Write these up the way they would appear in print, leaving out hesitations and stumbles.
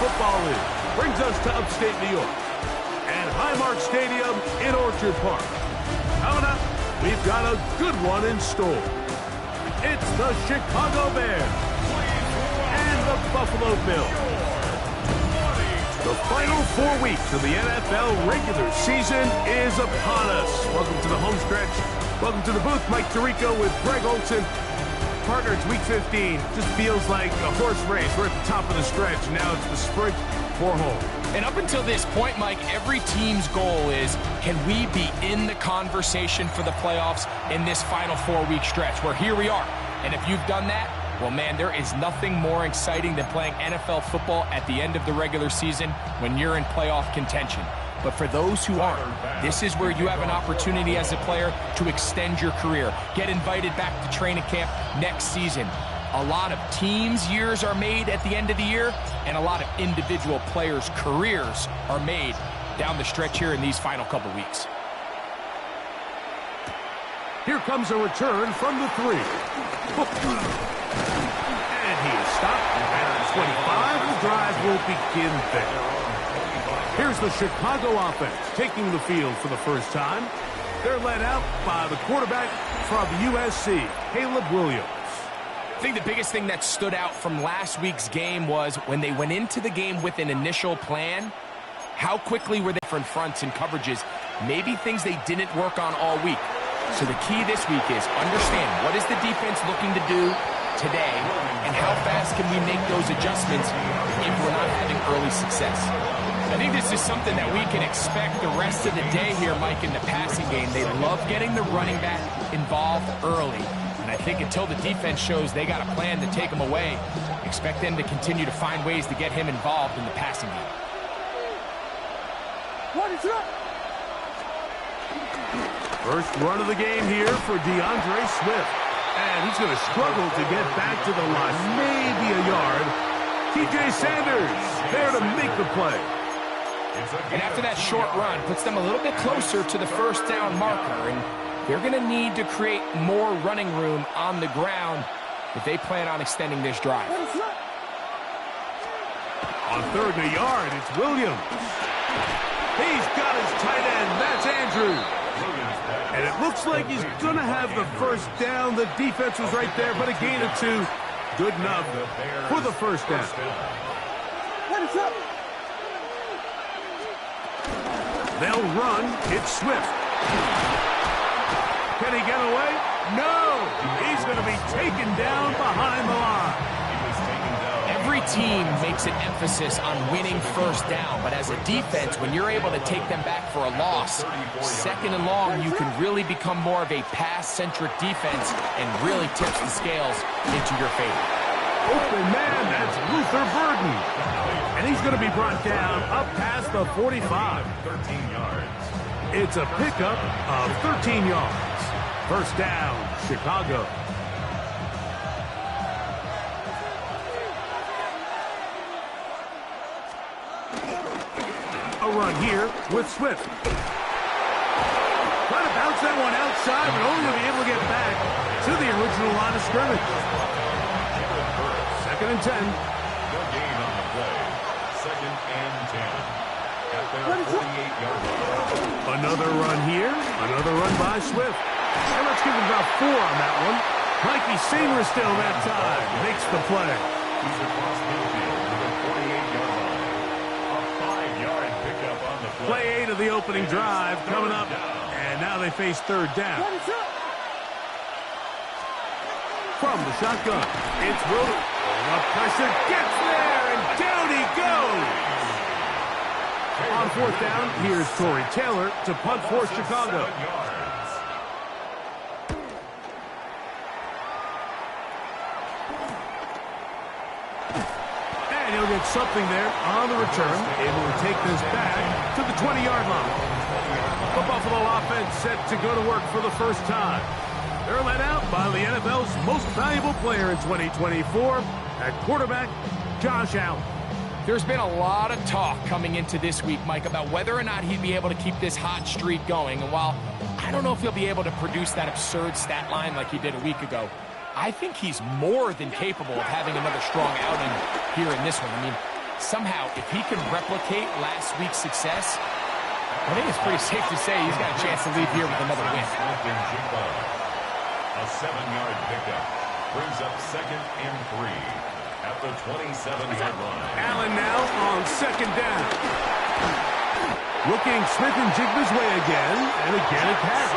Football League brings us to upstate New York and Highmark Stadium in Orchard Park. Coming up, we've got a good one in store. It's the Chicago Bears and the Buffalo Bills. The final 4 weeks of the NFL regular season is upon us. Welcome to the home stretch. Welcome to the booth. Mike Tirico with Greg Olson. Partner, it's week 15. Just feels like a horse race. We're at the top of the stretch. Now it's the sprint for home. And up until this point, Mike, every team's goal is, can we be in the conversation for the playoffs in this final 4-week stretch? Where here we are. And if you've done that, well, man, there is nothing more exciting than playing NFL football at the end of the regular season when you're in playoff contention. But for those who aren't, this is where you have an opportunity as a player to extend your career. Get invited back to training camp next season. A lot of teams' years are made at the end of the year, and a lot of individual players' careers are made down the stretch here in these final couple weeks. Here comes a return from the 3. And he is stopped at 25. The drive will begin there. Here's the Chicago offense taking the field for the first time. They're led out by the quarterback from USC, Caleb Williams. I think the biggest thing that stood out from last week's game was when they went into the game with an initial plan, how quickly were they from fronts and coverages, maybe things they didn't work on all week. So the key this week is understand what is the defense looking to do today and how fast can we make those adjustments if we're not having early success. I think this is something that we can expect the rest of the day here, Mike, in the passing game. They love getting the running back involved early. And I think until the defense shows they got a plan to take him away, expect them to continue to find ways to get him involved in the passing game. First run of the game here for DeAndre Swift. And he's going to struggle to get back to the line. Maybe a yard. TJ Sanders there to make the play. And after that short run, puts them a little bit closer to the first down marker. And they're going to need to create more running room on the ground if they plan on extending this drive. On 3rd and a yard, it's Williams. He's got his tight end. That's Andrews. And it looks like he's going to have the first down. The defense was right there, but a gain of 2. Good enough for the first down. They'll run. It's Swift. Can he get away? No! He's going to be taken down behind the line. Every team makes an emphasis on winning first down, but as a defense, when you're able to take them back for a loss, 2nd and long, you can really become more of a pass-centric defense and really tips the scales into your favor. Open man, that's Luther Burden. And he's going to be brought down up past the 45. 13 yards. It's a pickup of 13 yards. First down, Chicago. A run here with Swift. Trying to bounce that one outside, but only to be able to get back to the original line of scrimmage. 2nd and 10. No gain on the play. 2nd and 10. At their 48-yard line. Another run here. Another run by Swift. And let's give him about 4 on that one. Mikey Samer still that time. Makes the play. He's across midfield to the 48-yard line. A 5-yard pickup on the play. Play 8 of the opening drive coming up. And now they face 3rd down. From the shotgun, it's Wilson. Up pressure, gets there, and down he goes. On 4th down, here's Torrey Taylor to punt for Chicago. And he'll get something there on the return, able to take this back to the 20-yard line. The Buffalo offense set to go to work for the first time. They're led out by the NFL's most valuable player in 2024, at quarterback, Josh Allen. There's been a lot of talk coming into this week, Mike, about whether or not he'd be able to keep this hot streak going. And while I don't know if he'll be able to produce that absurd stat line like he did a week ago, I think he's more than capable of having another strong outing here in this one. I mean, somehow, if he can replicate last week's success, I think it's pretty safe to say he's got a chance to leave here with another win. A 7-yard pickup brings up 2nd and 3 at the 27-yard line. Allen now on 2nd down. Looking Smith and Jigba's way again, and again a pass.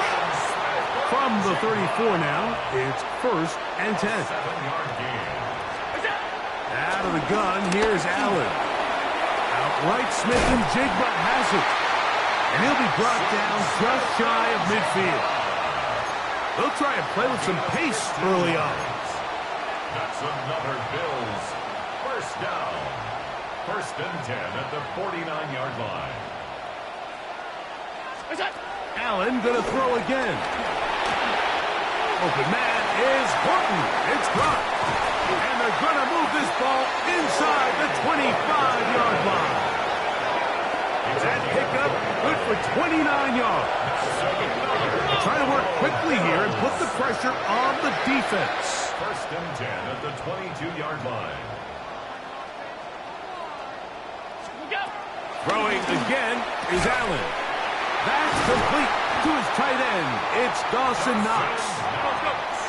From the 34 now, it's 1st and 10. 7-yard gain. Out of the gun, here's Allen. Outright Smith and Jigba has it. And he'll be brought down just shy of midfield. They'll try and play with some pace early on. That's another Bills. 1st down. 1st and 10 at the 49-yard line. Allen gonna throw again. Open man is Horton. It's caught. And they're gonna move this ball inside the 25-yard line. That pickup good for 29 yards. Trying to work quickly here and put the pressure on the defense. 1st and 10 at the 22-yard line. Throwing again is Allen. That's complete to his tight end. It's Dawson Knox.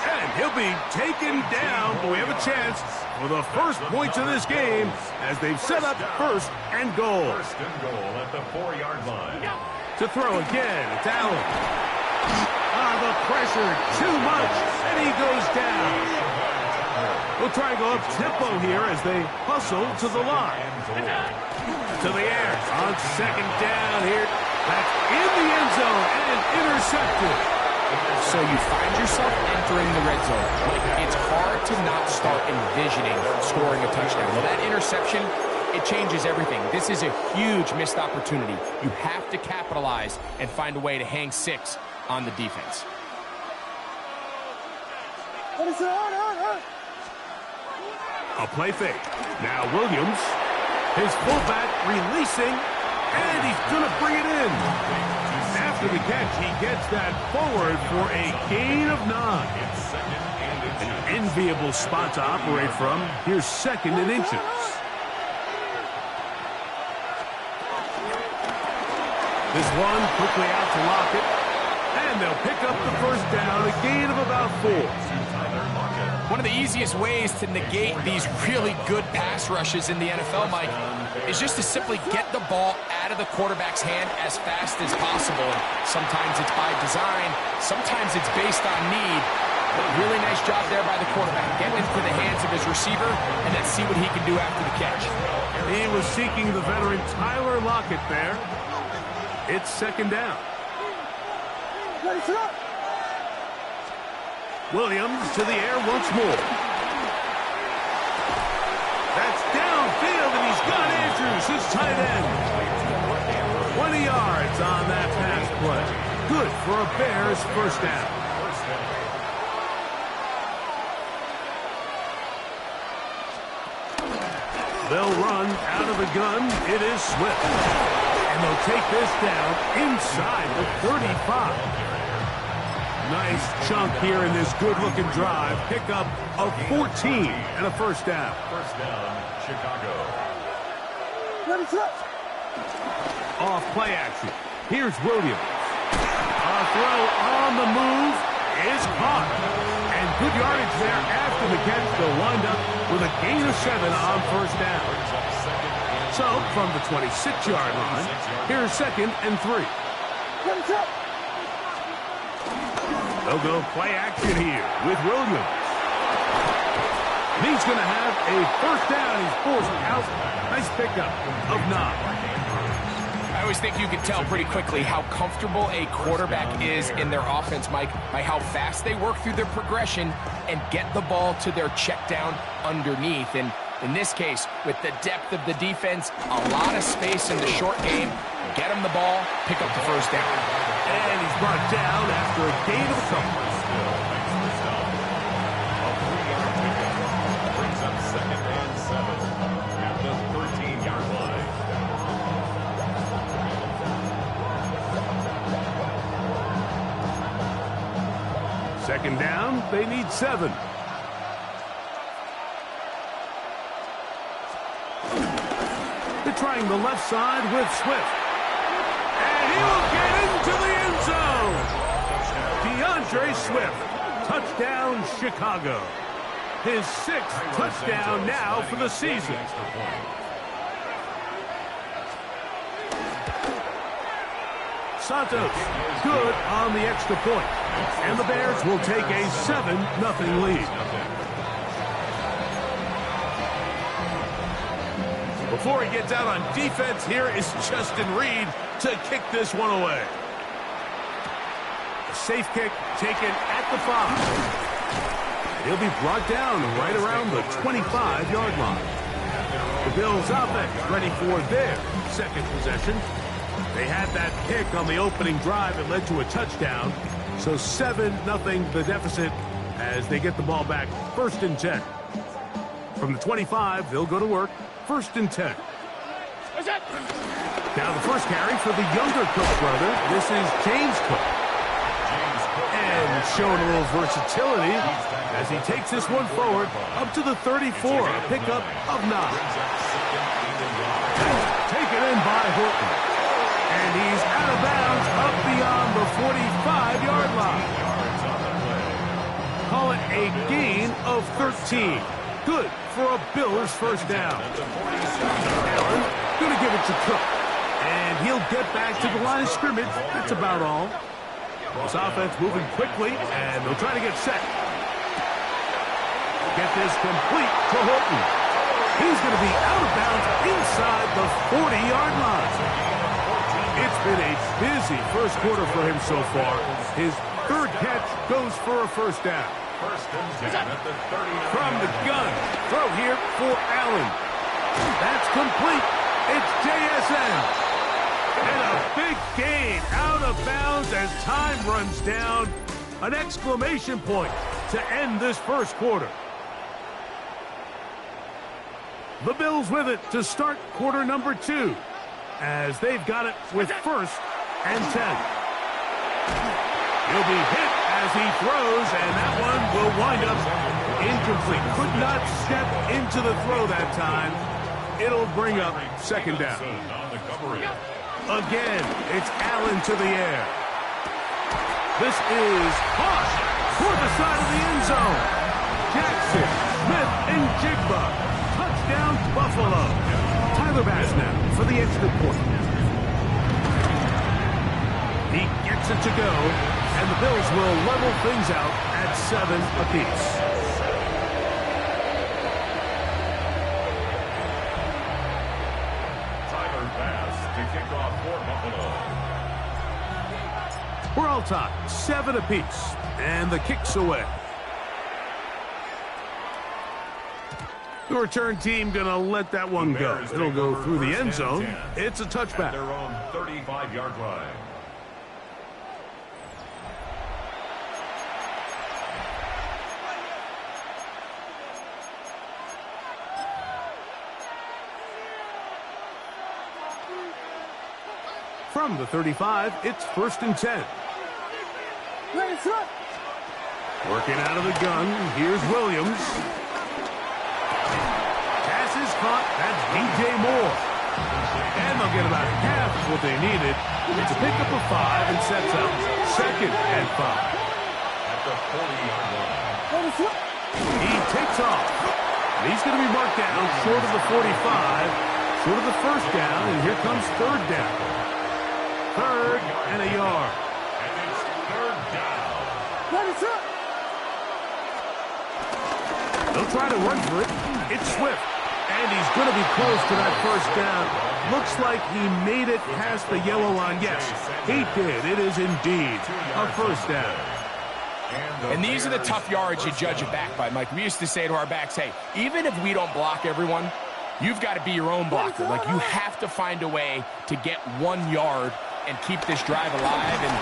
And he'll be taken down, but we have a chance for the first points of this game as they've set up 1st and goal. 1st and goal at the 4-yard line. To throw again, it's Allen. The pressure, too much, and he goes down. We'll try and go up-tempo here as they hustle to the line. To the air on 2nd down here. That's in the end zone and intercepted. So you find yourself entering the red zone. It's hard to not start envisioning scoring a touchdown. Well, that interception, it changes everything. This is a huge missed opportunity. You have to capitalize and find a way to hang 6 on the defense. A play fake. Now Williams, his fullback releasing, and he's going to bring it in. After the catch, he gets that forward for a gain of 9. An enviable spot to operate from. Here's 2nd and inches. This one quickly out to Lockett, and they'll pick up the 1st down, a gain of about 4. One of the easiest ways to negate these really good pass rushes in the NFL, Mike, is just to simply get the ball out of the quarterback's hand as fast as possible. Sometimes it's by design, sometimes it's based on need. But really nice job there by the quarterback, getting into the hands of his receiver, and then see what he can do after the catch. He was seeking the veteran Tyler Lockett there. It's 2nd down. Williams to the air once more. That's downfield, and he's got Andrews, his tight end. 20 yards on that pass play. Good for a Bears 1st down. They'll run out of the gun. It is Swift. And they'll take this down inside the 35. Nice chunk here in this good-looking drive. Pickup of 14 and a 1st down. 1st down, Chicago. Off play action. Here's Williams. A throw on the move is caught. And good yardage there after the catch. They'll wind up with a gain of 7 on 1st down. So, from the 26-yard line, here's 2nd and 3. They'll go play action here with Williams. And he's going to have a 1st down. He's forced out. Nice pickup of 9. I always think you can tell pretty quickly how comfortable a quarterback is in their offense, Mike, by how fast they work through their progression and get the ball to their check down underneath. And in this case, with the depth of the defense, a lot of space in the short game, get him the ball, pick up the 1st down. And he's brought down after a gain of a couple. Brings up 2nd and 7 at the 13-yard line. Second down, they need 7. They're trying the left side with Swift. And he will get into the end zone. DeAndre Swift. Touchdown, Chicago. His 6th touchdown now for the season. Santos, good on the extra point. And the Bears will take a 7-0 lead. Before he gets out on defense, here is Justin Reed to kick this one away. A safe kick taken at the 5. He'll be brought down right around the 25-yard line. The Bills offense ready for their second possession. They had that pick on the opening drive that led to a touchdown. So 7-0 the deficit as they get the ball back. 1st and 10. From the 25, they'll go to work. 1st and 10. Now the first carry for the younger Cook brother. This is James Cook. And showing a little versatility as he takes this one forward up to the 34. A pickup of 9. Taken in by Horton. And he's out of bounds up beyond the 45-yard line. Call it a gain of 13. Good for a Bills first down. Allen going to give it to Cook. And he'll get back to the line of scrimmage. That's about all. This offense moving quickly, and they'll try to get set. Get this complete to Horton. He's going to be out of bounds inside the 40-yard line. It's been a busy first quarter for him so far. His 3rd catch goes for a first down. 1st and 10 at the 30. From the gun, throw here for Allen. That's complete. It's JSN. And a big gain out of bounds as time runs down. An exclamation point to end this first quarter. The Bills with it to start quarter number 2. As they've got it with 1st and 10. He'll be hit as he throws, and that one will wind up incomplete. Could not step into the throw that time. It'll bring up 2nd down. Again, it's Allen to the air. This is Hawk toward the side of the end zone. Jackson, Smith, and Jigba. Touchdown, Buffalo. Tyler Bass now for the extra point. He gets it to go, and the Bills will level things out at 7 apiece. Tyler Bass to kick off for Buffalo. We're all tied, 7 apiece, and the kick's away. The return team going to let that one go. It'll go through the end zone. It's a touchback. At their own 35-yard line. From the 35, it's 1st and 10. Working out of the gun, here's Williams. Caught. That's DJ Moore. And they'll get about half what they needed. It's a pickup of 5 and sets up 2nd and 5. At the 40-yard line. He takes off. He's going to be marked down short of the 45, short of the first down, and here comes 3rd down. 3rd and a yard. And it's 3rd down. They'll try to run for it. It's Swift. And he's going to be close to that first down. Looks like he made it past the yellow line. Yes, he did. It is indeed a first down. And these are the tough yards you judge a back by, Mike. We used to say to our backs, hey, even if we don't block everyone, you've got to be your own blocker. Like, you have to find a way to get 1 yard and keep this drive alive. And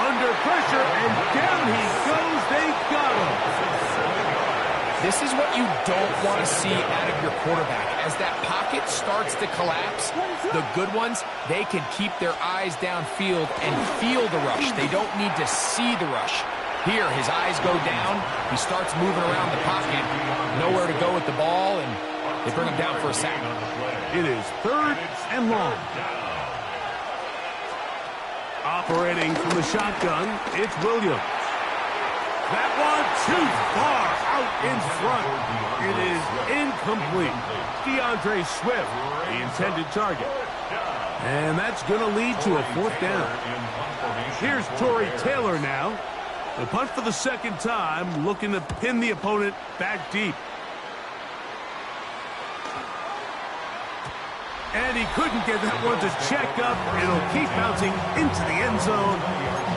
under pressure, and down he goes. They got him. This is what you don't want to see out of your quarterback. As that pocket starts to collapse, the good ones, they can keep their eyes downfield and feel the rush. They don't need to see the rush. Here, his eyes go down. He starts moving around the pocket. Nowhere to go with the ball, and They bring him down for a sack. It is 3rd and long. Operating from the shotgun, it's Williams. That one too far out in front. It is incomplete. DeAndre Swift, the intended target. And that's going to lead to a 4th down. Here's Torrey Taylor now. The punt for the 2nd time, looking to pin the opponent back deep. And he couldn't get that one to check up. It'll keep bouncing into the end zone.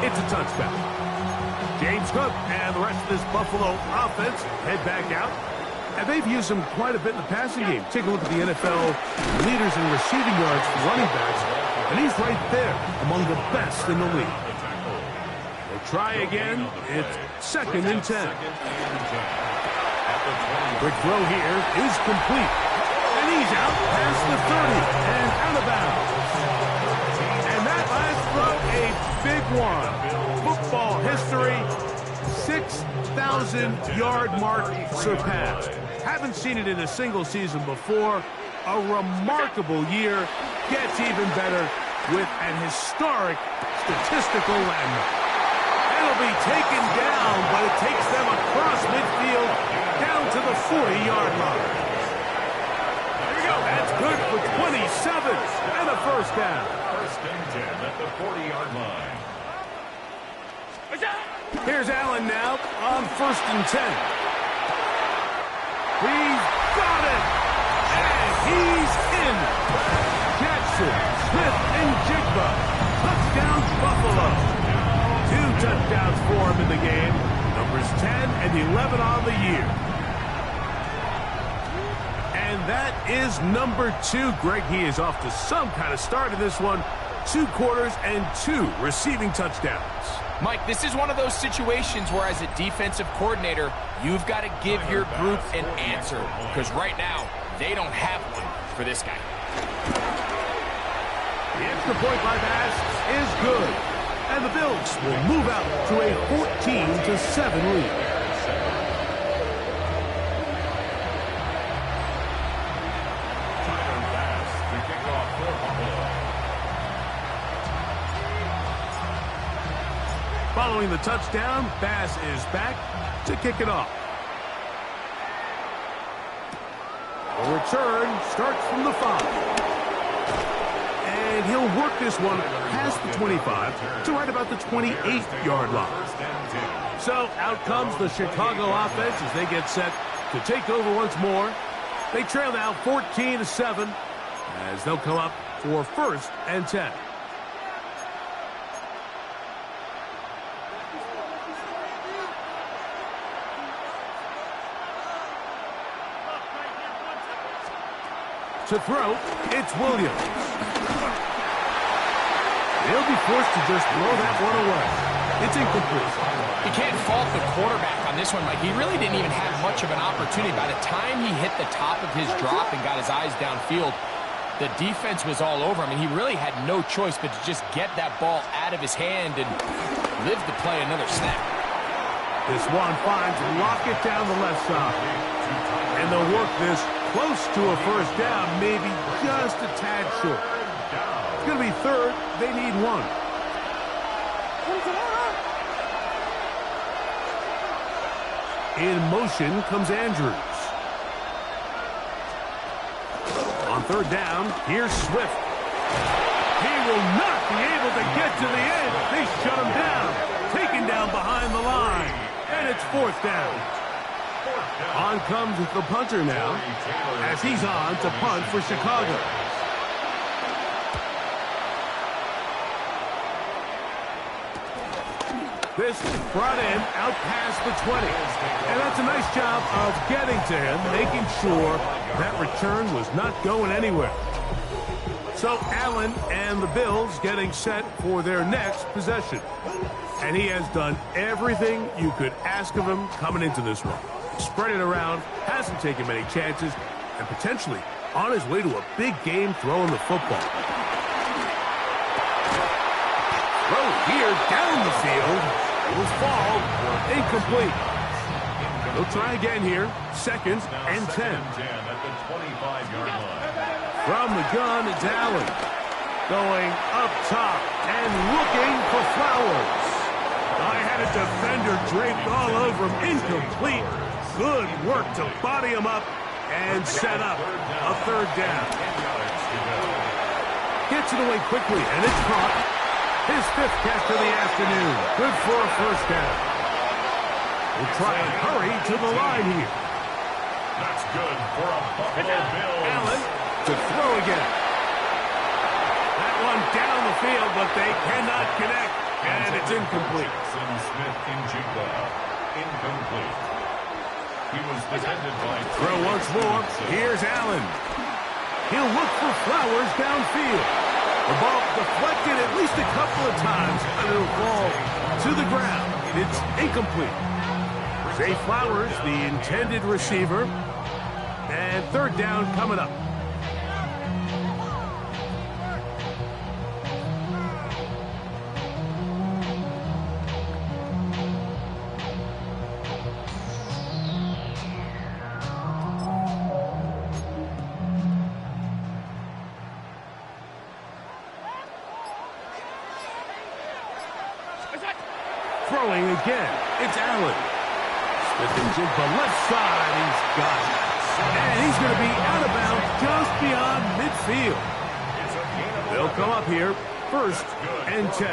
It's a touchback. James Cook and the rest of this Buffalo offense head back out. And they've used him quite a bit in the passing game. Take a look at the NFL leaders in receiving yards for running backs. And he's right there among the best in the league. They'll try again. It's 2nd and 10. Quick throw here is complete. And he's out past the 30 and out of bounds. And that last throw, a big one. Football history, 6,000-yard mark surpassed. Haven't seen it in a single season before. A remarkable year. Gets even better with an historic statistical landmark. It'll be taken down, but it takes them across midfield down to the 40-yard line. That's good for 27 and a 1st down. 1st and 10 at the 40-yard line. Here's Allen now on 1st and 10. He's got it! And he's in! Jackson, Smith, and Jigba. Touchdown, Buffalo. 2 touchdowns for him in the game. Numbers 10 and 11 on the year. And that is number 2. Greg, he is off to some kind of start in this one. 2 quarters and 2 receiving touchdowns. Mike, this is one of those situations where as a defensive coordinator, you've got to give your group an answer. Because right now, they don't have one for this guy. The extra point by Bass is good. And the Bills will move out to a 14-7 lead. Following the touchdown, Bass is back to kick it off. The return starts from the 5. And he'll work this one past the 25 to right about the 28-yard line. So out comes the Chicago offense as they get set to take over once more. They trail now 14-7 as they'll come up for 1st and 10. To throw, it's Williams. He'll be forced to just throw that one away. It's incomplete. You can't fault the quarterback on this one, Mike. He really didn't even have much of an opportunity. By the time he hit the top of his drop and got his eyes downfield, the defense was all over him, and he really had no choice but to just get that ball out of his hand and live to play another snap. This one finds Lockett down the left side. And they'll work this close to a 1st down, maybe just a tad short. It's going to be 3rd. They need 1. In motion comes Andrews. On 3rd down, here's Swift. He will not be able to get to the end. They shut him down. Taken down behind the line. And it's 4th down. On comes the punter now, as he's on to punt for Chicago. This brought in out past the 20. And that's a nice job of getting to him, making sure that return was not going anywhere. So Allen and the Bills getting set for their next possession. And he has done everything you could ask of him coming into this one. Spread it around, hasn't taken many chances, and potentially on his way to a big game throwing the football. Throw here down the field. It was fall, incomplete. They'll try again here. Second and 10. At the 25-yard line. From the gun, it's Allen. Going up top and looking for Flowers. I had a defender draped all over him. Incomplete. Good work to body him up and set up a third down. Gets it away quickly, and it's caught. His 5th catch of the afternoon. Good for a first down. We'll try and hurry to the line here. That's good for a Buffalo Bills. Allen to throw again. That one down the field, but they cannot connect, and it's incomplete. Smith-Njigba, incomplete. He was defended by throw once more. Here's Allen. He'll look for Flowers downfield. The ball deflected at least a couple of times, and it'll fall to the ground. It's incomplete. Zay Flowers, the intended receiver, and third down coming up. Throwing again, it's Allen. Smith-Njigba left side, he's got it. And he's going to be out of bounds just beyond midfield. They'll come up here, first and 10.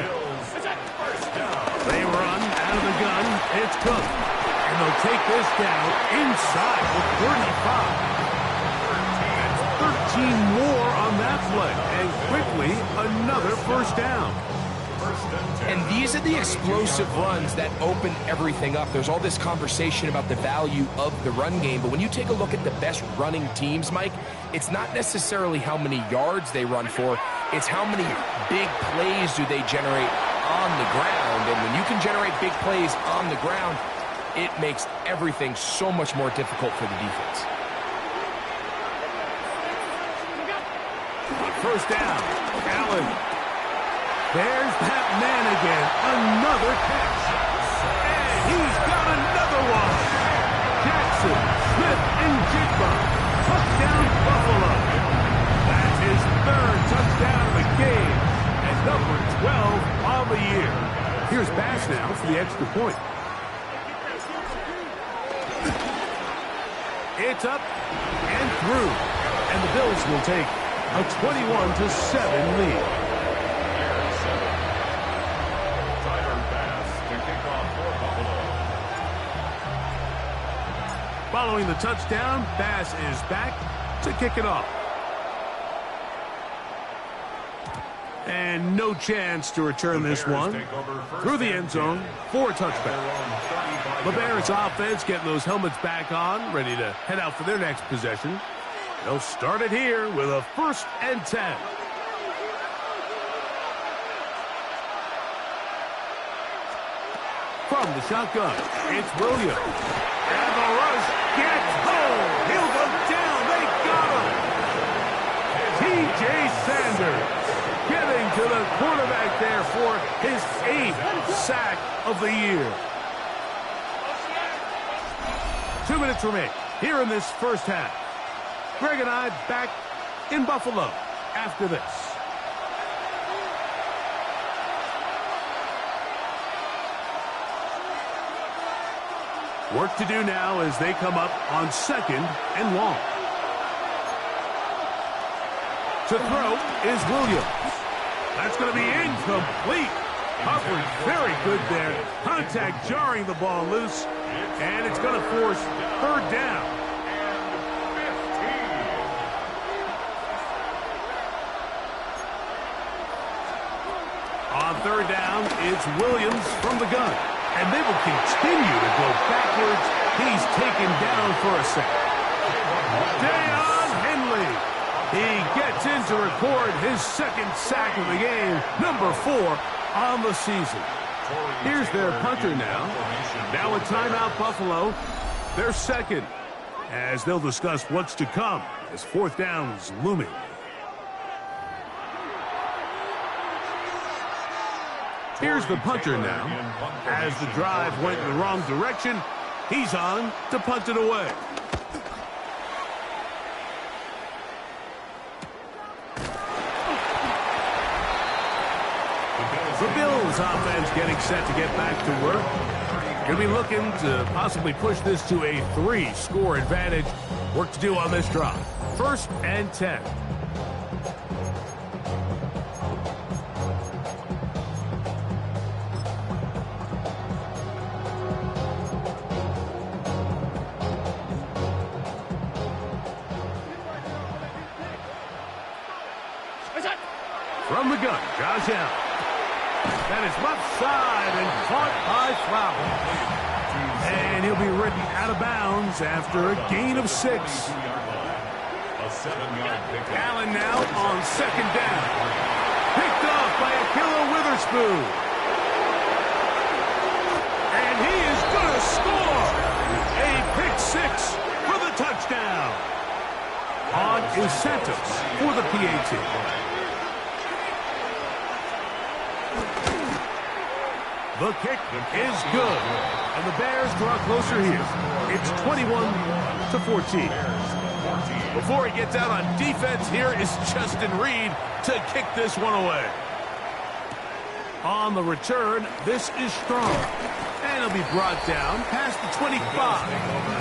They run out of the gun, it's Cook. And they'll take this down inside the 35. That's 13 more on that play. And quickly, another first down. And these are the explosive runs that open everything up. There's all this conversation about the value of the run game, but when you take a look at the best running teams, Mike, it's not necessarily how many yards they run for, it's how many big plays do they generate on the ground. And when you can generate big plays on the ground, it makes everything so much more difficult for the defense. First down, Allen. There's that man again. Another catch. And he's got another one. Jackson, Smith-Njigba. Touchdown, Buffalo. That's his 3rd touchdown of the game. And number 12 on the year. Here's Bass now for the extra point. It's up and through. And the Bills will take a 21-7 lead. Following the touchdown, Bass is back to kick it off. And no chance to return this one. Through the end zone, 4 touchdowns. The Bears offense getting those helmets back on, ready to head out for their next possession. They'll start it here with a 1st and 10. From the shotgun, it's Williams. And the rush gets home. He'll go down. They got him. T.J. Sanders getting to the quarterback there for his 8th sack of the year. 2 minutes remain here in this first half. Greg and I back in Buffalo after this. Work to do now as they come up on 2nd and long. To throw is Williams. That's going to be incomplete. Coverage very good there. Contact jarring the ball loose. And it's going to force 3rd down. On 3rd down, it's Williams from the gun. And they will continue to go backwards. He's taken down for a sack. Deion Henley. He gets in to record his 2nd sack of the game, number 4 on the season. Here's their punter now. Now a timeout, Buffalo. They're 2nd, as they'll discuss what's to come as 4th down is looming. Here's the punter now. As the drive went in the wrong direction, He's on to punt it away. The Bills offense getting set to get back to work. Going to be looking to possibly push this to a 3-score advantage. Work to do on this drive. 1st and 10. From the gun, Josh Allen. That is left side and caught by Flower. And he'll be ridden out of bounds after a gain of 6. Allen now on 2nd down. Picked off by Ahkello Witherspoon. And he is going to score. A pick 6 for the touchdown. On is Santos for the PAT. The kick is good, and the Bears draw closer here. It's 21-14. Before he gets out on defense, here is Justin Reed to kick this one away. On the return, this is strong, and he'll be brought down past the 25.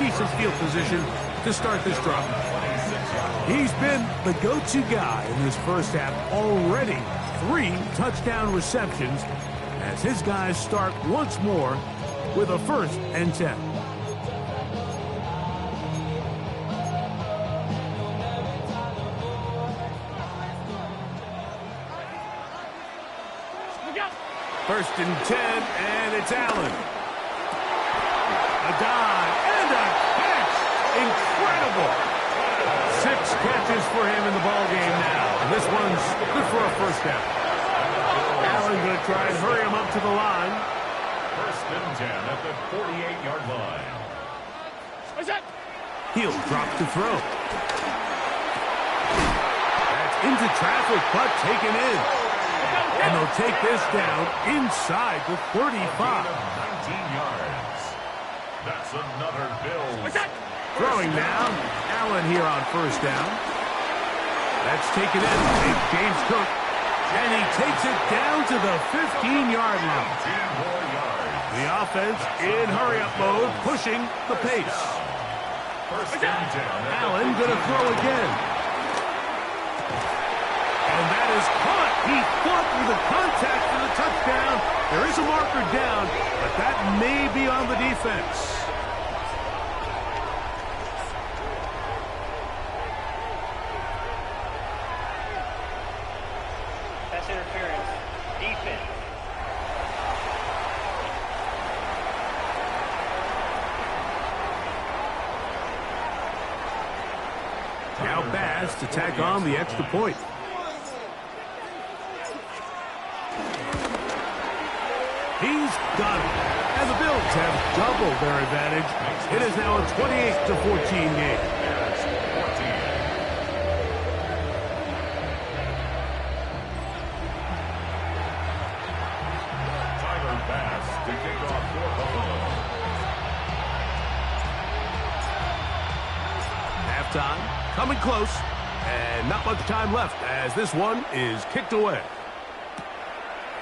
Decent field position to start this drive. He's been the go-to guy in this first half already. 3 touchdown receptions, as his guys start once more with a 1st and 10. First and 10, and it's Allen. A dive and a catch. Incredible. 6 catches for him in the ballgame now. This one's good for a 1st down. Allen going to try and hurry him up to the line. 1st and 10 at the 48-yard line. He'll drop to throw. That's into traffic, but taken in. And they'll take this down inside the 35. 19 yards. That's another Bills. Throwing now. Allen here on 1st down. That's taken in. Big James Cook. And he takes it down to the 15-yard line. The offense in hurry-up mode, pushing the pace. Allen going to throw again. And that is caught. He fought through the contact for the touchdown. There is a marker down, but that may be on the defense. Interference. Defense. Now Bass to tack on the extra point. He's got it. And the Bills have doubled their advantage. It is now a 28-14 game. Halftime coming close, and not much time left as this one is kicked away.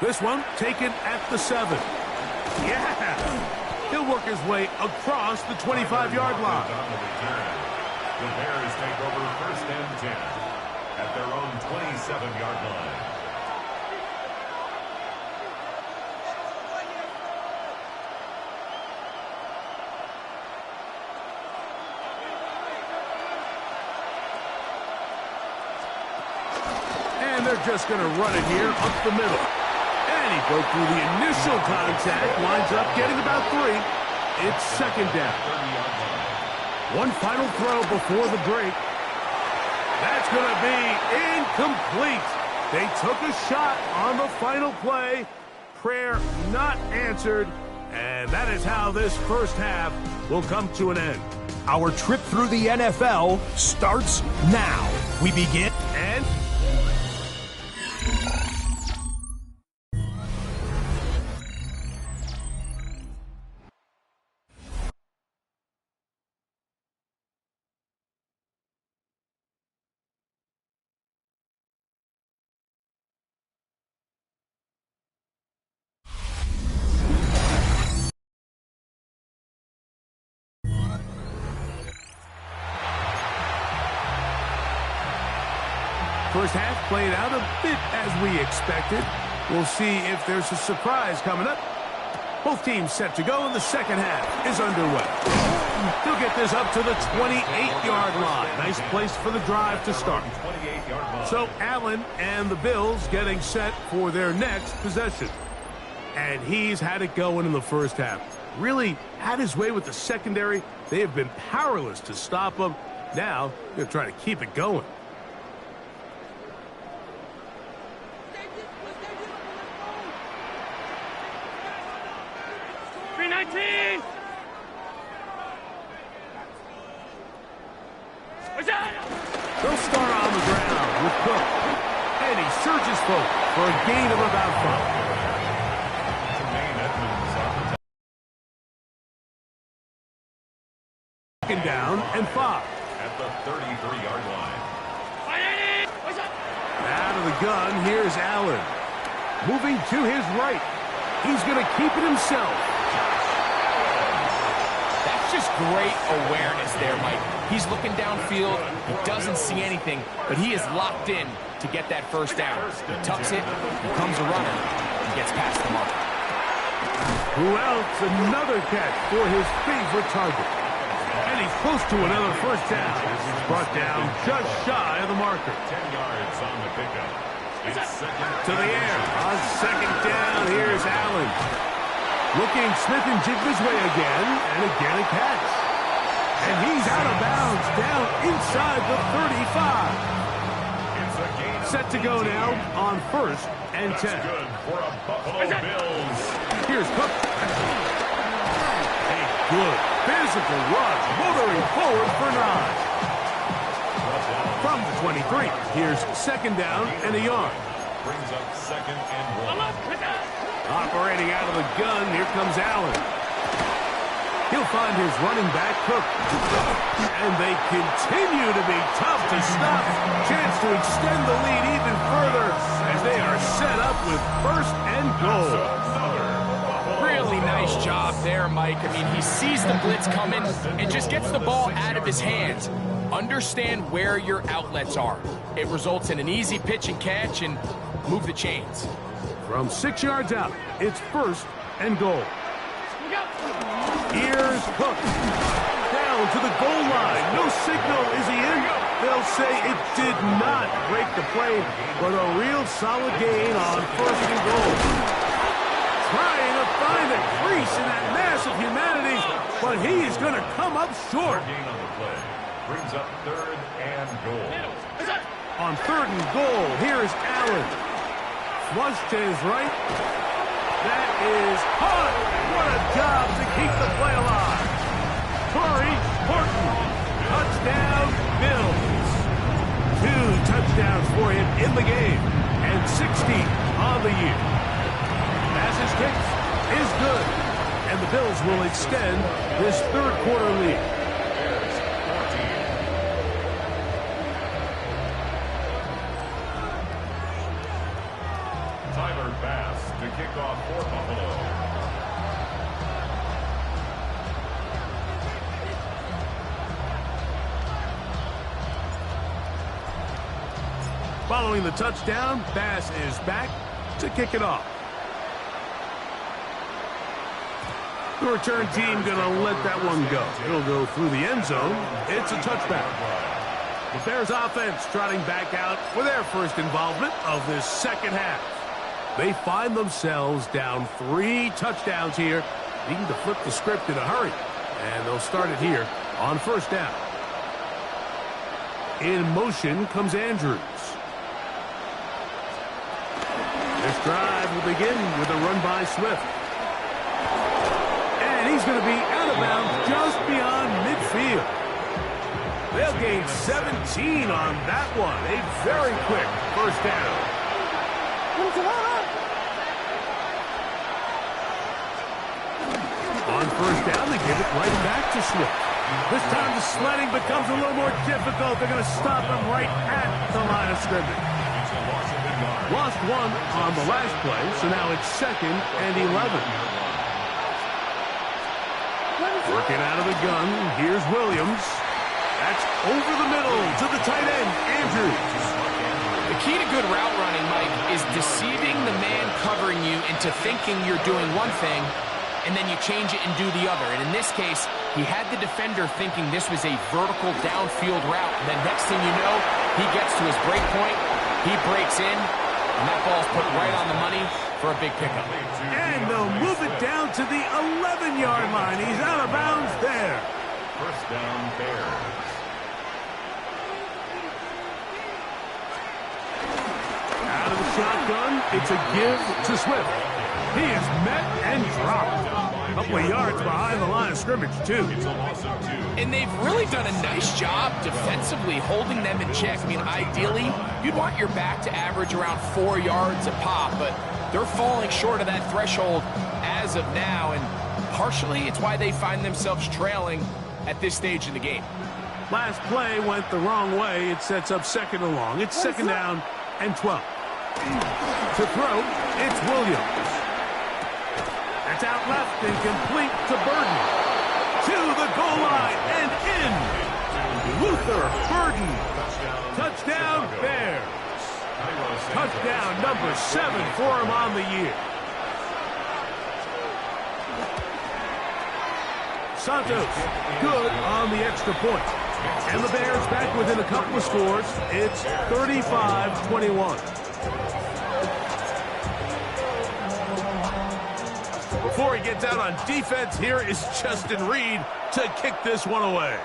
This one taken at the 7. Yeah! He'll work his way across the 25-yard line. The Bears take over 1st and 10 at their own 27-yard line. And they're just going to run it here up the middle. And he broke through the initial contact, winds up getting about 3. It's 2nd down. One final throw before the break. That's going to be incomplete. They took a shot on the final play. Prayer not answered. And that is how this first half will come to an end. Our trip through the NFL starts now. We begin and... First half played out a bit as we expected. We'll see if there's a surprise coming up. Both teams set to go, and the second half is underway. He'll get this up to the 28-yard line. Nice place for the drive to start. So Allen and the Bills getting set for their next possession. And he's had it going in the first half. Really had his way with the secondary. They have been powerless to stop him. Now, they're going to try to keep it going. They'll start on the ground with Cook. And he surges forward for a gain of about 5. Second down and 5. At the 33-yard line. Out of the gun, here's Allen. Moving to his right. He's going to keep it himself. That's just great awareness there, Mike. He's looking downfield. He doesn't see anything, but he is locked in to get that first down. He tucks it, becomes a runner, and gets past the mark. Who else? Another catch for his favorite target. And he's close to another first down. He's brought down just shy of the marker. 10 yards on the pickup. To the air. On second down, here's Allen. Looking Smith and Jigba's way again, and again a catch. And he's out of bounds, down inside the 35. Set to go now on first and 10. Good for a Buffalo Bills. Here's Cook. A good physical rush, motoring forward for 9. From the 23, here's second down and a yard. Brings up second and 1. Operating out of the gun, here comes Allen. He'll find his running back, Cook. And they continue to be tough to stop. Chance to extend the lead even further as they are set up with first and goal. Really nice job there, Mike. I mean, he sees the blitz coming and just gets the ball out of his hands. Understand where your outlets are. It results in an easy pitch and catch and move the chains. From 6 yards out, it's first and goal. Here's Cook. Down to the goal line. No signal. Is he in? They'll say it did not break the play, but a real solid gain on first and goal. Trying to find a crease in that mass of humanity, but he is going to come up short. Gain on the play. Brings up third and goal. On third and goal, here is Allen. Flush to his right. That is hard. What a job to keep the play alive. Corey Horton. Touchdown, Bills. 2 touchdowns for him in the game, and 60 on the year. Passes kicks is good, and the Bills will extend this third quarter lead. To kick off for Buffalo. Following the touchdown, Bass is back to kick it off. The return team going to let that one go. It'll go through the end zone. It's a touchback. The Bears offense trotting back out for their first involvement of this second half. They find themselves down 3 touchdowns here, needing to flip the script in a hurry. And they'll start it here on first down. In motion comes Andrews. This drive will begin with a run by Swift. And he's going to be out of bounds just beyond midfield. They'll gain 17 on that one. A very quick first down. On first down, they give it right back to Swift. This time the sledding becomes a little more difficult. They're going to stop him right at the line of scrimmage. Lost 1 on the last play, so now it's second and 11. Working out of the gun, here's Williams. That's over the middle to the tight end, Andrews. The key to good route running, Mike, is deceiving the man covering you into thinking you're doing one thing, and then you change it and do the other. And in this case, he had the defender thinking this was a vertical downfield route. And then next thing you know, he gets to his break point, he breaks in, and that ball's put right on the money for a big pickup. And they'll move it down to the 11-yard line. He's out of bounds there. First down, Bears. Out of the shotgun, it's a give to Swift. He is met and dropped. A couple of yards behind the line of scrimmage, too. And they've really done a nice job defensively holding them in check. I mean, ideally, you'd want your back to average around 4 yards a pop, but they're falling short of that threshold as of now, and partially it's why they find themselves trailing at this stage in the game. Last play went the wrong way. It sets up second and long. It's second down and 12. To throw, it's Williams. That's out left and complete to Burden. To the goal line and in. Luther Burden. Touchdown, Bears. Touchdown number 7 for him on the year. Santos, good on the extra point. And the Bears back within a couple of scores. It's 35-21. Before he gets out on defense, here is Justin Reed to kick this one away.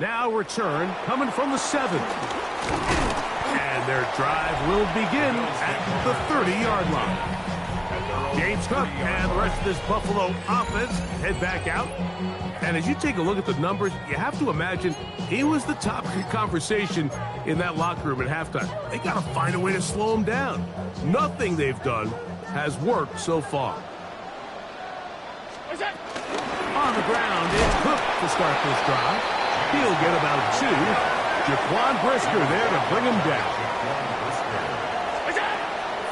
Now return coming from the 7. And their drive will begin at the 30-yard line. James Cook and the rest of this Buffalo offense head back out. And as you take a look at the numbers, you have to imagine he was the topic of conversation in that locker room at halftime. They got to find a way to slow him down. Nothing they've done has worked so far. On the ground, it's Cook to start this drive. He'll get about 2. Jaquan Brisker there to bring him down.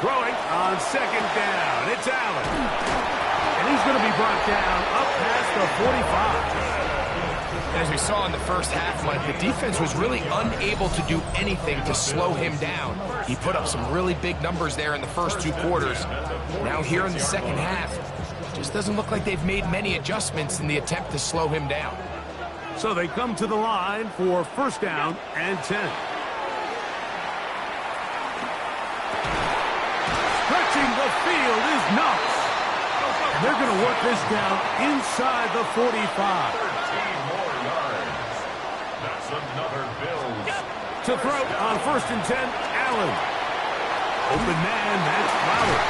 Throwing on second down. It's Allen. And he's going to be brought down up past the 45. As we saw in the first half, Mike, the defense was really unable to do anything to slow him down. He put up some really big numbers there in the first 2 quarters. Now here in the second half, just doesn't look like they've made many adjustments in the attempt to slow him down. So they come to the line for first down and 10. Stretching the field is Knox. And they're going to work this down inside the 45. 13 more yards. That's another Bills. To throw on first and 10, Allen. Open man, that's Flowers.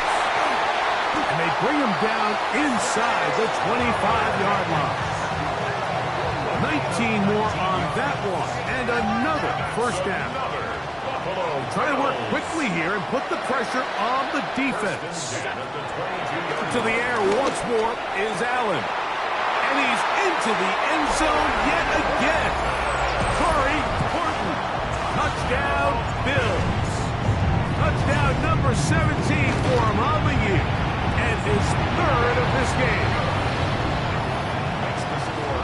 And they bring him down inside the 25-yard line. 19 more on that one. And another first down. Trying to work quickly here and put the pressure on the defense. To the air once more is Allen. And he's into the end zone yet again. Corey Horton. Touchdown, Bills. Touchdown number 17 for him on the year. And his 3rd of this game.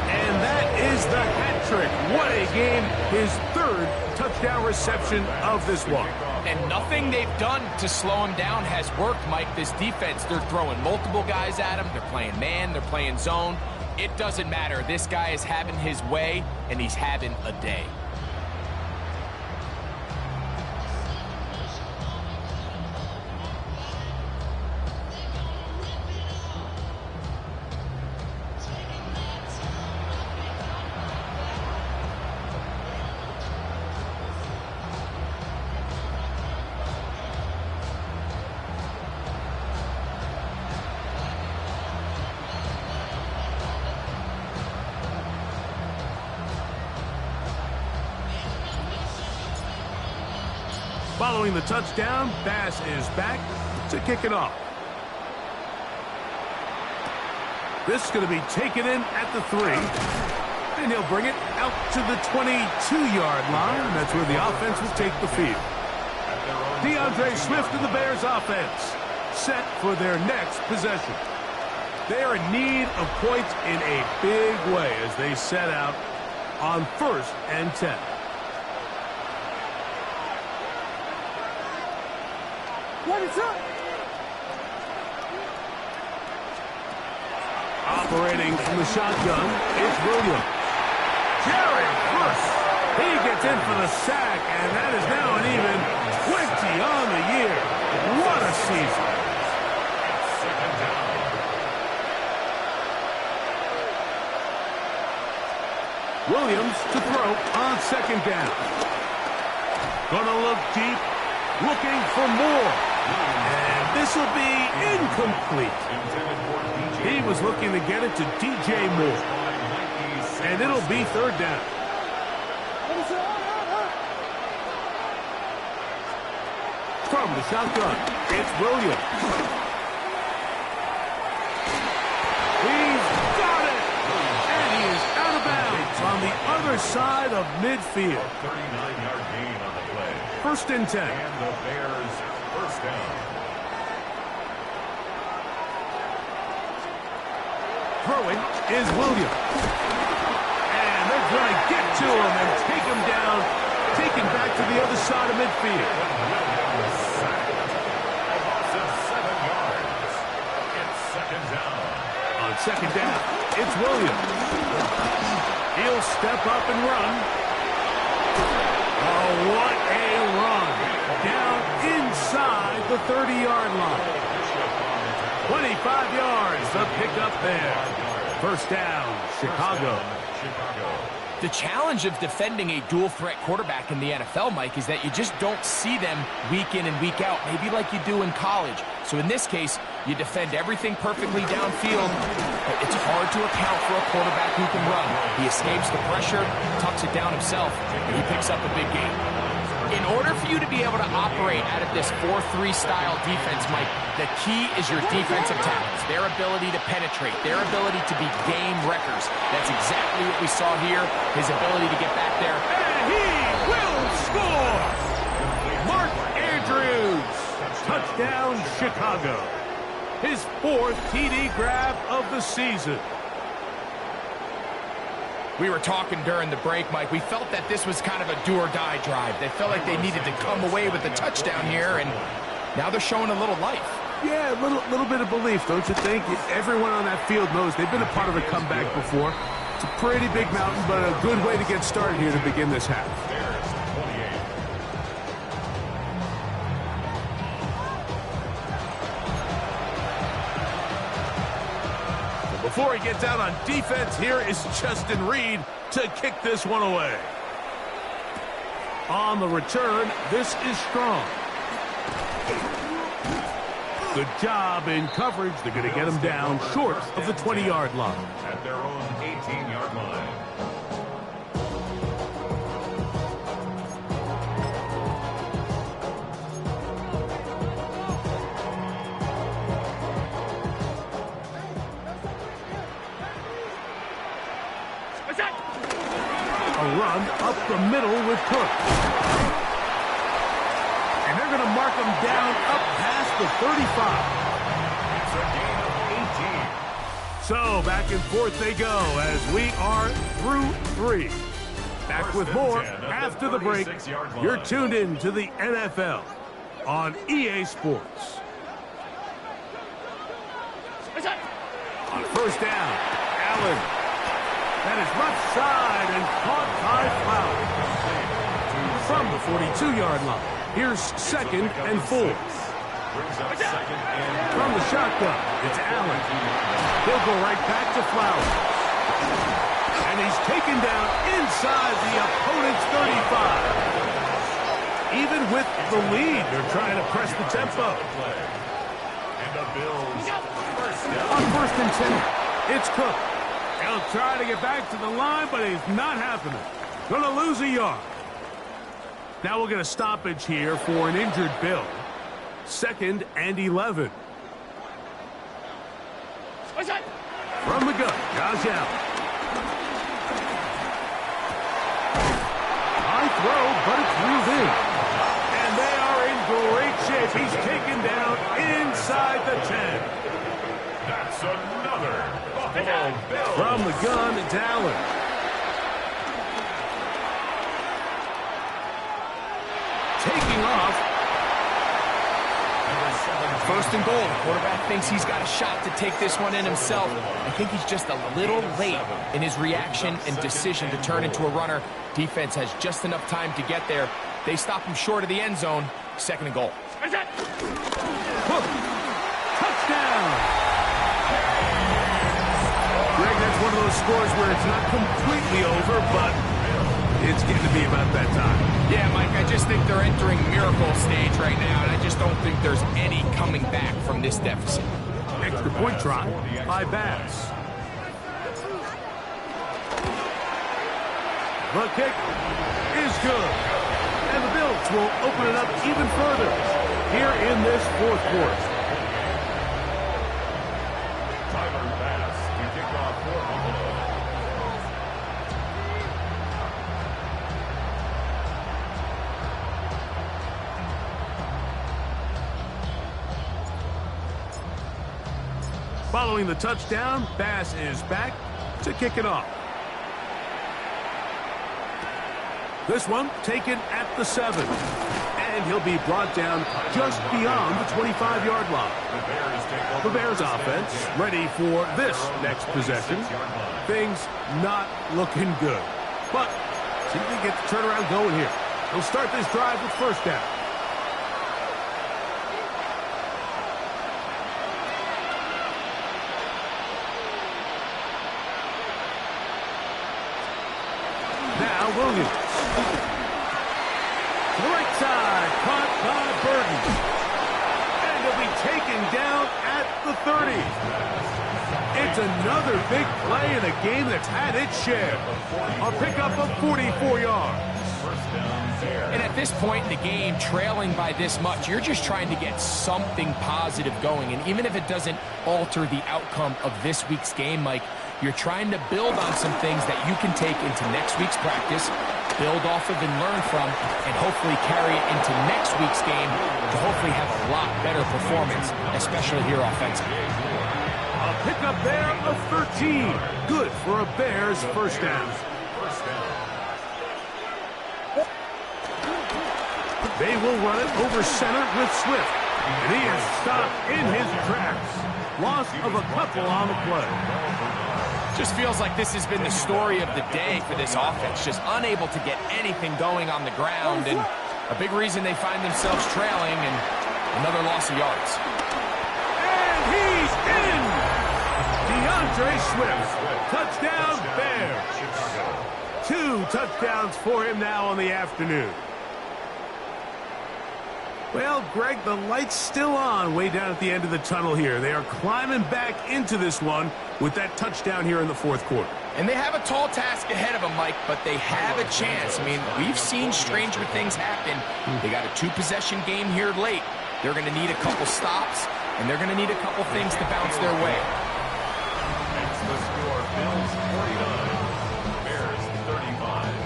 And that is the hat trick. What a game. His 3rd touchdown reception of this one. And nothing they've done to slow him down has worked, Mike. This defense, they're throwing multiple guys at him. They're playing man. They're playing zone. It doesn't matter. This guy is having his way, and he's having a day. Following the touchdown, Bass is back to kick it off. This is going to be taken in at the 3. And he'll bring it out to the 22-yard line. That's where the offense will take the field. DeAndre Swift and the Bears offense set for their next possession. They are in need of points in a big way as they set out on first and 10. Operating from the shotgun, it's Williams. Jerry Bruce. He gets in for the sack, and that is now an even 20 on the year. What a season. Second down. Williams to throw on second down. Gonna look deep, looking for more. And this will be incomplete. He was looking to get it to DJ Moore. And it'll be third down. From the shotgun, it's Williams. He's got it! And he is out of bounds on the other side of midfield. 39-yard gain on the play. First and 10. And the Bears first down. Throwing is Williams. And they're going to get to him and take him down, take him back to the other side of midfield. Williams sacked. A loss of 7 yards. It's second down. On second down, it's Williams. He'll step up and run. Oh, what a run. Down inside the 30-yard line. 25 yards, the pickup there. First down, Chicago. The challenge of defending a dual-threat quarterback in the NFL, Mike, is that you just don't see them week in and week out, maybe like you do in college. So in this case, you defend everything perfectly downfield, but it's hard to account for a quarterback who can run. He escapes the pressure, tucks it down himself, and he picks up a big gain. In order for you to be able to operate out of this 4-3 style defense, Mike, the key is your defensive tackles, their ability to penetrate, their ability to be game wreckers. That's exactly what we saw here, his ability to get back there. And he will score! Mark Andrews, touchdown Chicago. His 4th TD grab of the season. We were talking during the break, Mike. We felt that this was kind of a do-or-die drive. They felt like they needed to come away with a touchdown here, and now they're showing a little life. Yeah, a little bit of belief, don't you think? Everyone on that field knows they've been a part of a comeback before. It's a pretty big mountain, but a good way to get started here to begin this half. Before he gets out on defense, here is Justin Reed to kick this one away. On the return, this is Strong. Good job in coverage. They're going to get him down short of the 20-yard line. At their own 18-yard line. A run up the middle with Cook. And they're going to mark him down up past the 35. It's a gain of 18. So back and forth they go as we are through 3. Back with more after the break. You're tuned in to the NFL on EA Sports. On first down, Allen. That is left side and caught by Flowers. From the 42-yard line, here's second and 4. From the shotgun, it's Allen. He'll go right back to Flowers. And he's taken down inside the opponent's 35. Even with the lead, they're trying to press the tempo. And the Bills On first and 10, it's Cook. He'll try to get back to the line, but he's not happening. Gonna lose a yard. Now we'll get a stoppage here for an injured Bill. Second and 11. From the gun, Josh Allen. High throw, but it's reeled in. And they are in great shape. He's taken down inside the 10. That's another Buffalo Bills. From the gun, it's Allen. Taking off. first and goal. The quarterback thinks he's got a shot to take this one in himself. I think he's just a little late in his reaction and decision to turn into a runner. Defense has just enough time to get there. They stop him short of the end zone. Second and goal. Touchdown! Greg, that's one of those scores where it's not completely over, but it's getting to be about that time. Yeah, Mike, I just think they're entering miracle stage right now, and I just don't think there's any coming back from this deficit. Extra point try by Bass. The kick is good. And the Bills will open it up even further here in this fourth quarter. Following the touchdown, Bass is back to kick it off. This one taken at the 7. And he'll be brought down just beyond the 25-yard line. The Bears offense ready for this next possession. Things not looking good. But see if they get the turnaround going here. They'll start this drive with first down. Now Williams. To the right side, caught by Burton. And he'll be taken down at the 30. It's another big play in a game that's had its share. A pickup of 44 yards. And at this point in the game, trailing by this much, you're just trying to get something positive going. And even if it doesn't alter the outcome of this week's game, Mike, you're trying to build on some things that you can take into next week's practice, build off of and learn from, and hopefully carry it into next week's game to hopefully have a lot better performance, especially here offensively. A pickup there of 13. Good for a Bears first down. They will run it over center with Swift. And he is stopped in his tracks. Loss of a couple on the play. Just feels like this has been the story of the day for this offense. Just unable to get anything going on the ground. And a big reason they find themselves trailing, and another loss of yards. And he's in! DeAndre Swift. Touchdown, Bears. 2 touchdowns for him now on the afternoon. Well, Greg, the light's still on way down at the end of the tunnel here. They are climbing back into this one with that touchdown here in the fourth quarter. And they have a tall task ahead of them, Mike, but they have a chance. I mean, we've seen stranger things happen. They got a 2-possession game here late. They're going to need a couple stops, and they're going to need a couple things to bounce their way. It's the score, Bills 49, Bears 35.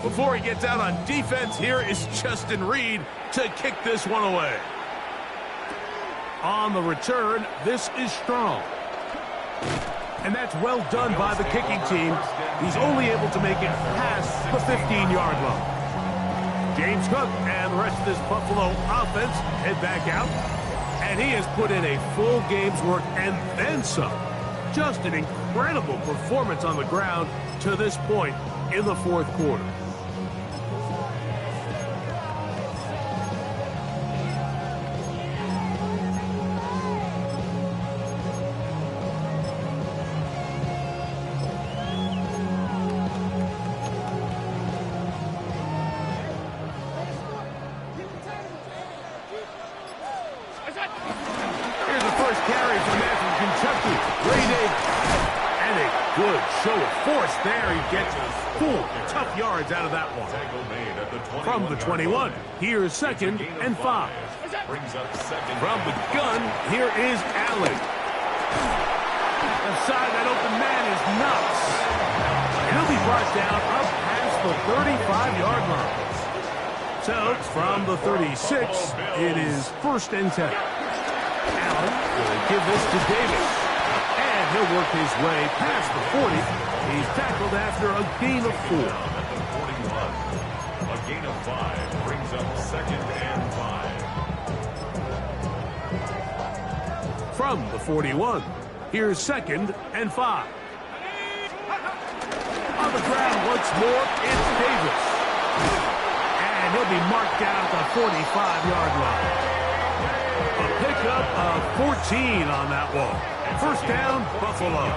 Before he gets out on defense, here is Justin Reed to kick this one away. On the return, this is strong. And that's well done by the kicking team. He's only able to make it past the 15-yard line. James Cook and the rest of this Buffalo offense head back out. And he has put in a full game's work and then some. Just an incredible performance on the ground to this point in the fourth quarter. Here's the first carry from that from Kentucky. Ray Davis. And a good show of force there. He gets full tough yards out of that one. From the 21, here's 2nd and 5. From the gun, here is Allen. Inside that open man is Knox. And he'll be brought down up past the 35-yard line. So from the 36, it is 1st and 10. Allen will give this to Davis. And he'll work his way past the 40 He's tackled after a gain of 4. At the 41. A gain of 5 brings up 2nd and 5. From the 41, here's 2nd and 5. On the ground once more, it's Davis. And he'll be marked down at the 45-yard line. A pickup of 14 on that one. First down, Buffalo.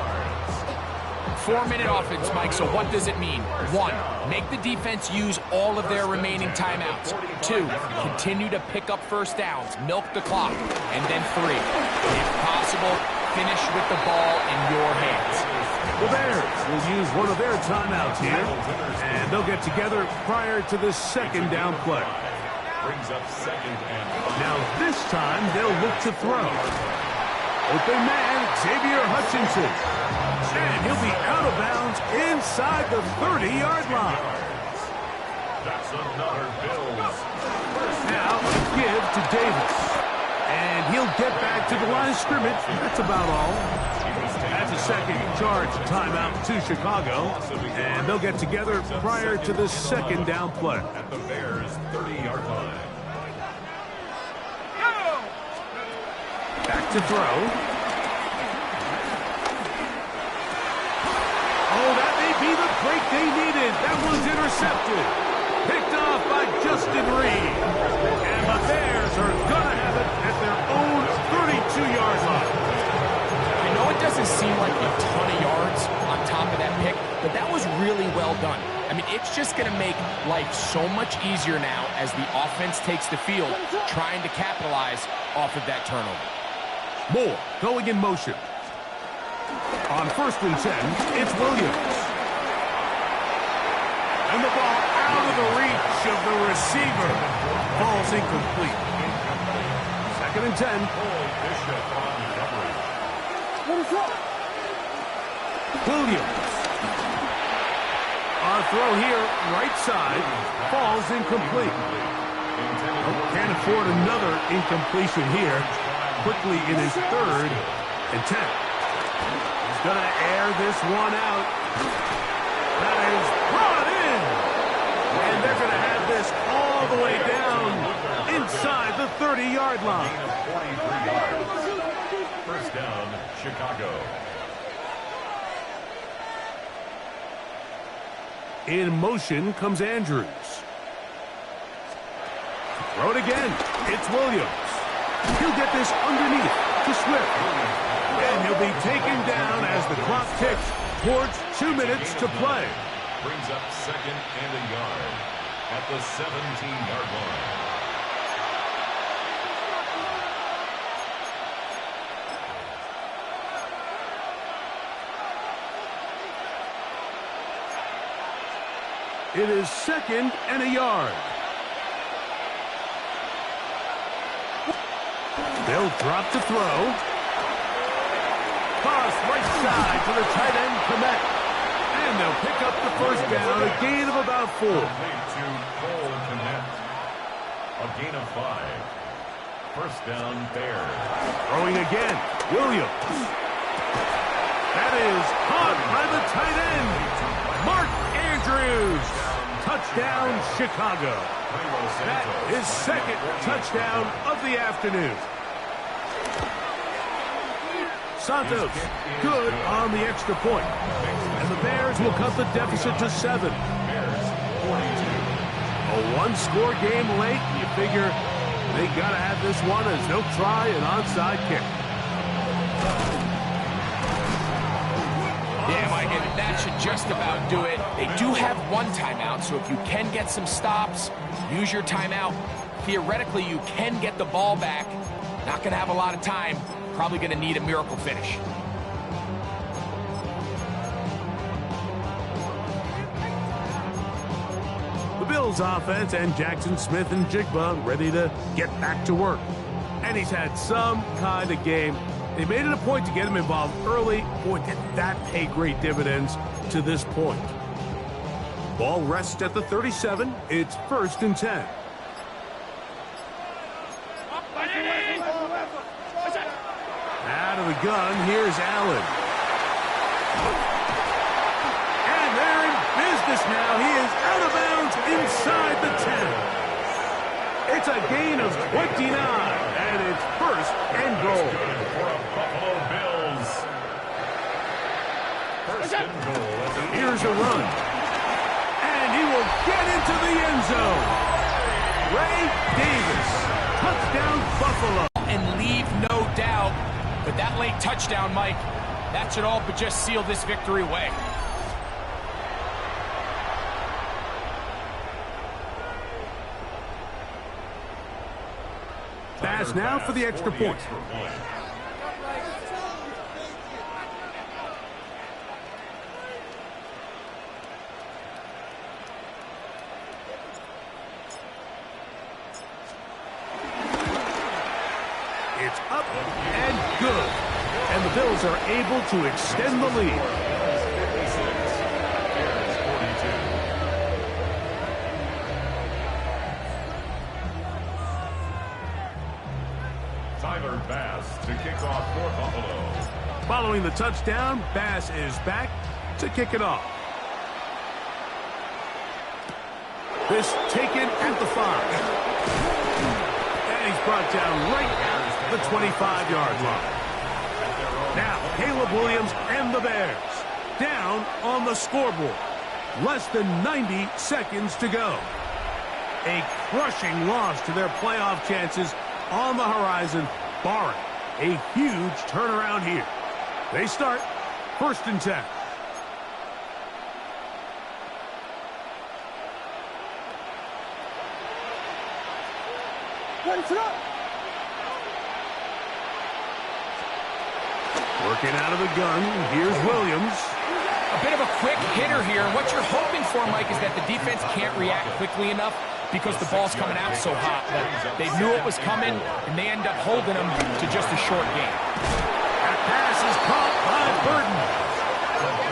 4-minute offense, Mike, so what does it mean? 1, make the defense use all of their remaining timeouts. 2, continue to pick up first downs, milk the clock. And then 3, if possible, finish with the ball in your hands. The Bears will use one of their timeouts here, and they'll get together prior to the 2nd down play. Brings up 2nd and 5. Now this time they'll look to throw. Open man, Xavier Hutchinson. And he'll be out of bounds inside the 30-yard line. That's another Bills. Now a give to Davis. And he'll get back to the line of scrimmage. That's about all. That's a second charge timeout to Chicago. And they'll get together prior to the 2nd down play. At the Bears' 30-yard line. Back to throw. Oh, that may be the break they needed. That one's intercepted. Picked off by Justin Reed. And the Bears are going to have it at their own 32-yard line. I know it doesn't seem like a ton of yards on top of that pick, but that was really well done. I mean, it's just going to make life so much easier now as the offense takes the field, trying to capitalize off of that turnover. Moore going in motion. On 1st and 10, it's Williams. And the ball out of the reach of the receiver. Ball's incomplete. 2nd and 10. Williams. Our throw here, right side, falls incomplete. Can't afford another incompletion here. Quickly in his 3rd and 10. He's going to air this one out. That is brought in. And they're going to have this all the way down inside the 30-yard line. 43 yards. First down, Chicago. In motion comes Andrews. Throw it again. It's Williams. He'll get this underneath to Swift. And he'll be taken down as the clock ticks towards 2 minutes to play. Brings up 2nd and a yard at the 17-yard line. It is 2nd and a yard. They'll drop to throw. Toss right side to the tight end, Komet. And they'll pick up the first down, a gain of about 4. To Cole Komet. A gain of 5. First down, Bears. Throwing again, Williams. That is caught by the tight end, Mark Andrews. Touchdown, Chicago. That is 2nd touchdown of the afternoon. Santos, good on the extra point. And the Bears will cut the deficit to 7. Bears 42. A one-score game late, you figure they got to have this one as no try and onside kick. Yeah, Mike, and that should just about do it. They do have one timeout, so if you can get some stops, use your timeout. Theoretically, you can get the ball back. Not going to have a lot of time. Probably going to need a miracle finish. The Bills offense and Jackson Smith and Jigba ready to get back to work. And he's had some kind of game. They made it a point to get him involved early. Boy, did that pay great dividends to this point. Ball rests at the 37. It's 1st and 10. Out of the gun, here's Allen. business now. He is out of bounds inside the 10. It's a gain of 29, and it's first and goal. For a Buffalo Bills. First and goal. Here's a run. And he will get into the end zone. Ray Davis, touchdown Buffalo. And leave no doubt. But that late touchdown, Mike, that should all but just seal this victory away. Pass now for the extra point. It's up and good. And the Bills are able to extend the lead. Bass to kick off for Buffalo. Following the touchdown, Bass is back to kick it off. This taken at the 5. And he's brought down right at the 25-yard line. Now, Caleb Williams and the Bears down on the scoreboard. Less than 90 seconds to go. A crushing loss to their playoff chances on the horizon, barring a huge turnaround here. They start first and 10. Working out of the gun, here's Williams. A bit of a quick hitter here. What you're hoping for, Mike, is that the defense can't react quickly enough because the ball's coming out so hot. But they knew it was coming, and they end up holding them to just a short game. That pass is caught by Burton.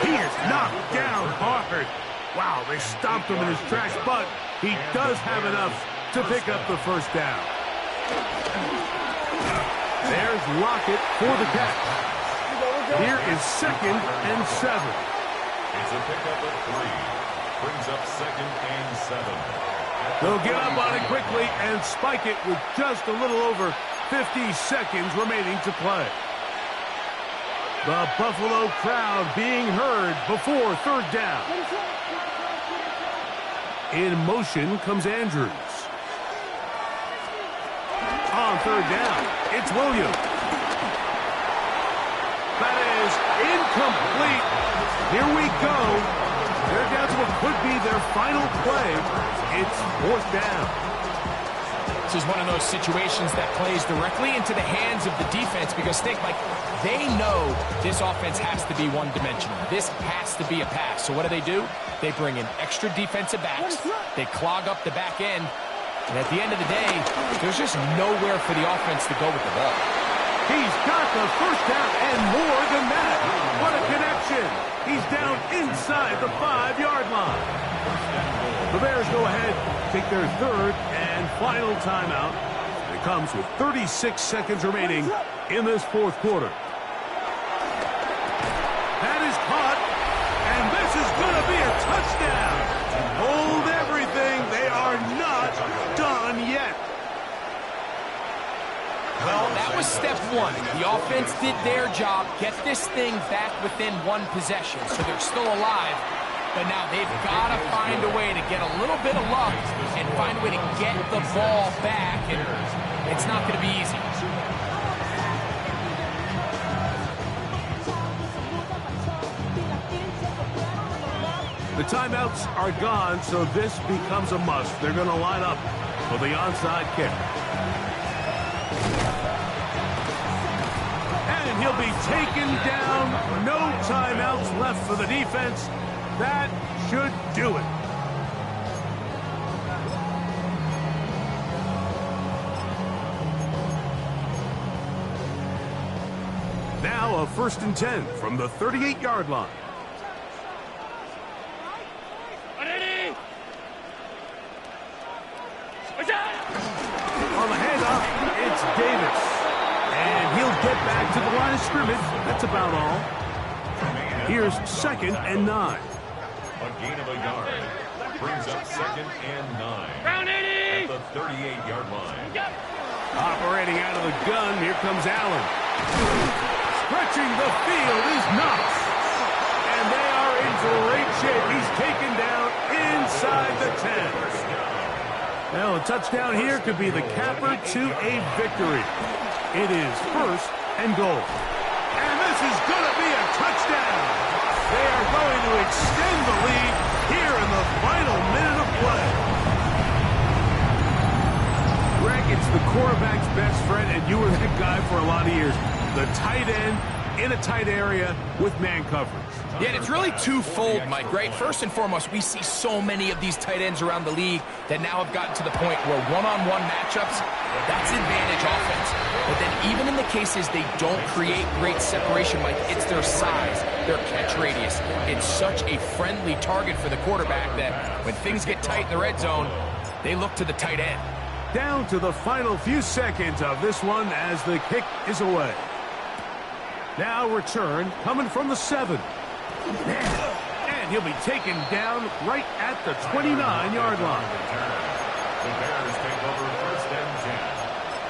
He is knocked down hard. Wow, they stomped him in his tracks, but he does have enough to pick up the first down. There's Lockett for the catch. Here is second and 7. It's a pickup of 3. Brings up second and 7. They'll get up on it quickly and spike it with just a little over 50 seconds remaining to play. The Buffalo crowd being heard before third down. In motion comes Andrews. On third down, it's Williams. That is incomplete. Here we go. They're down to what could be their final play. It's fourth down. This is one of those situations that plays directly into the hands of the defense because think, like, they know this offense has to be one-dimensional. This has to be a pass. So what do? They bring in extra defensive backs. They clog up the back end. And at the end of the day, there's just nowhere for the offense to go with the ball. He's got the first down and more than that. What a connection. He's down inside the 5-yard line. The Bears go ahead, take their third and final timeout. It comes with 36 seconds remaining in this fourth quarter. That is caught, and this is going to be a touchdown. Hold everything. They are not done yet. Well, that was step one. The offense did their job, get this thing back within one possession, so they're still alive. But now they've got to find a way to get a little bit of luck and find a way to get the ball back, and it's not going to be easy. The timeouts are gone, so this becomes a must. They're going to line up for the onside kick. And he'll be taken down. No timeouts left for the defense. That should do it. Now a first and 10 from the 38-yard line. On the handoff, it's Davis. And he'll get back to the line of scrimmage. That's about all. Here's second and 9. A gain of a yard. Brings up 2nd and 9. At the 38-yard line. Operating out of the gun, here comes Allen. Stretching the field is Knox. And they are in great shape. He's taken down inside the 10. Well, a touchdown here could be the capper to a victory. It is 1st and goal. And this is going to be a touchdown. They are going to extend the lead here in the final minute of play. Greg, it's the quarterback's best friend, and you were that guy for a lot of years. The tight end in a tight area with man coverage. Yeah, and it's really twofold, Mike, right? First and foremost, we see so many of these tight ends around the league that now have gotten to the point where one-on-one matchups, that's advantage offense. But then even in the cases they don't create great separation, Mike, it's their size, their catch radius. It's such a friendly target for the quarterback that when things get tight in the red zone, they look to the tight end. Down to the final few seconds of this one as the kick is away. Now return coming from the 7. And he'll be taken down right at the 29-yard line. The Bears take over 1st and 10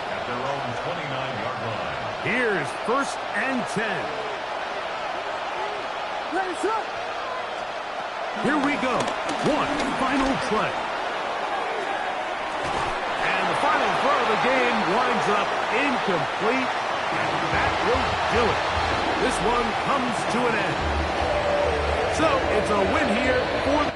at their own 29-yard line. Here's 1st and 10. Here we go. One final play. And the final throw of the game winds up incomplete. And that will do it. This one comes to an end. So it's a win here for the